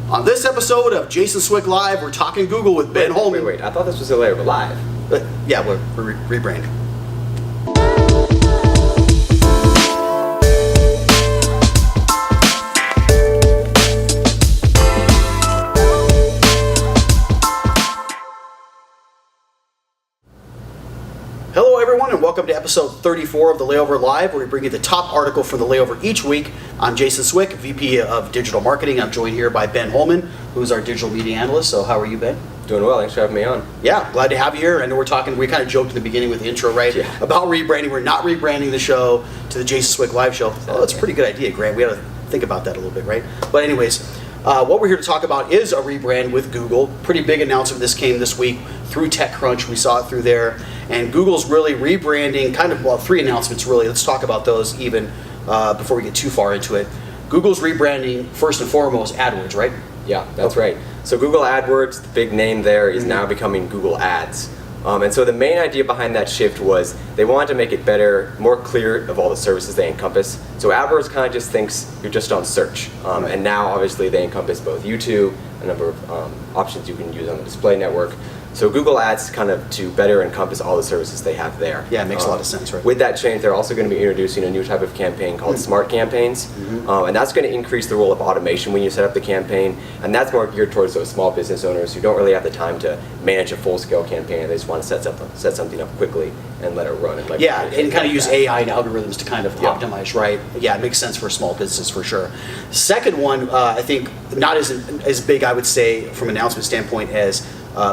On this episode of Jason Swick Live, we're talking Google with Ben Holman. Wait, I thought this was a Layover Live. Yeah, we're rebranding. Hello everyone and welcome to episode 34 of the Layover Live, where we bring you the top article from the Layover each week. I'm Jason Swick, VP of Digital Marketing. I'm joined here by Ben Holman, who's our digital media analyst. So how are you, Ben? Doing well, thanks for having me on. Yeah, glad to have you here. I know we kind of joked in the beginning with the intro, right? Yeah. About rebranding. We're not rebranding the show to the Jason Swick Live show. Oh, that's a pretty good idea, Grant. We ought to think about that a little bit, right? But anyways, what we're here to talk about is a rebrand with Google. Pretty big announcement. This came this week through TechCrunch. We saw it through there. And Google's really rebranding, three announcements really. Let's talk about those even before we get too far into it. Google's rebranding, first and foremost, AdWords, right? Yeah, that's right. So Google AdWords, the big name there, is now becoming Google Ads. And so the main idea behind that shift was they wanted to make it better, more clear of all the services they encompass. So AdWords kind of just thinks you're just on search. And now obviously they encompass both YouTube, a number of options you can use on the display network. So Google Ads kind of to better encompass all the services they have there. Yeah, it makes a lot of sense, right? With that change, they're also going to be introducing a new type of campaign called Smart Campaigns. And that's going to increase the role of automation when you set up the campaign. And that's more geared towards those small business owners who don't really have the time to manage a full-scale campaign. They just want to set something up quickly and let it run. And and kind of use AI and algorithms to kind of optimize, right? Yeah, it makes sense for small businesses for sure. Second one, I think not as big, I would say, from an announcement standpoint as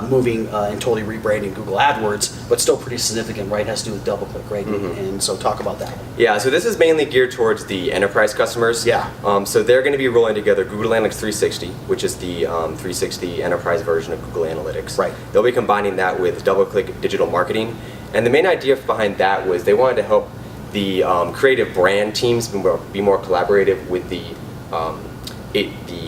moving and totally rebranding Google AdWords, but still pretty significant, right? It has to do with Doubleclick, right? And so talk about that. Yeah, so this is mainly geared towards the enterprise customers. Yeah. So they're going to be rolling together Google Analytics 360, which is the 360 enterprise version of Google Analytics. Right. They'll be combining that with Doubleclick digital marketing. And the main idea behind that was they wanted to help the creative brand teams be more collaborative with the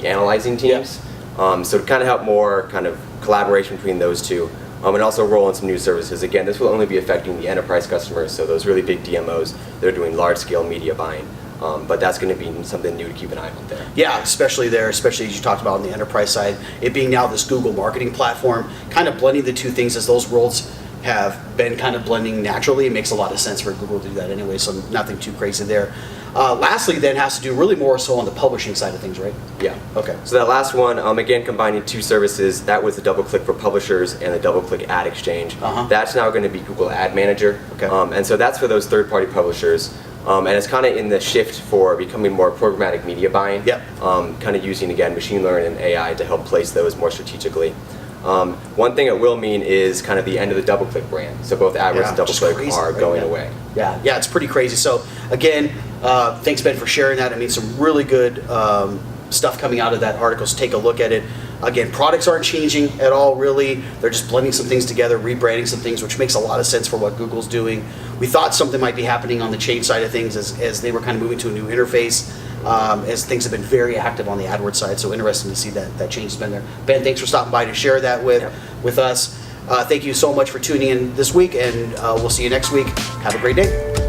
analyzing teams. So to kind of help more kind of collaboration between those two, and also roll in some new services. Again, this will only be affecting the enterprise customers, so those really big DMOs that are doing large-scale media buying. But that's going to be something new to keep an eye on there. Yeah, especially as you talked about on the enterprise side, it being now this Google marketing platform, kind of blending the two things as those worlds have been kind of blending naturally. It makes a lot of sense for Google to do that anyway, so nothing too crazy there. Lastly, then, has to do really more so on the publishing side of things, right? Yeah. Okay. So that last one, again, combining two services, that was the Doubleclick for publishers and the Doubleclick Ad Exchange. That's now going to be Google Ad Manager. Okay. And so that's for those third-party publishers. And it's kind of in the shift for becoming more programmatic media buying. Yep. Kind of using, again, machine learning and AI to help place those more strategically. One thing it will mean is kind of the end of the Doubleclick brand. So both AdWords and Doubleclick are going away. Yeah, it's pretty crazy. So again, thanks Ben for sharing that. I mean, some really good stuff coming out of that article. So take a look at it. Again, products aren't changing at all, really. They're just blending some things together, rebranding some things, which makes a lot of sense for what Google's doing. We thought something might be happening on the change side of things as they were kind of moving to a new interface. As things have been very active on the AdWords side, so interesting to see that change has been there. Ben, thanks for stopping by to share that with us. Thank you so much for tuning in this week, and we'll see you next week. Have a great day.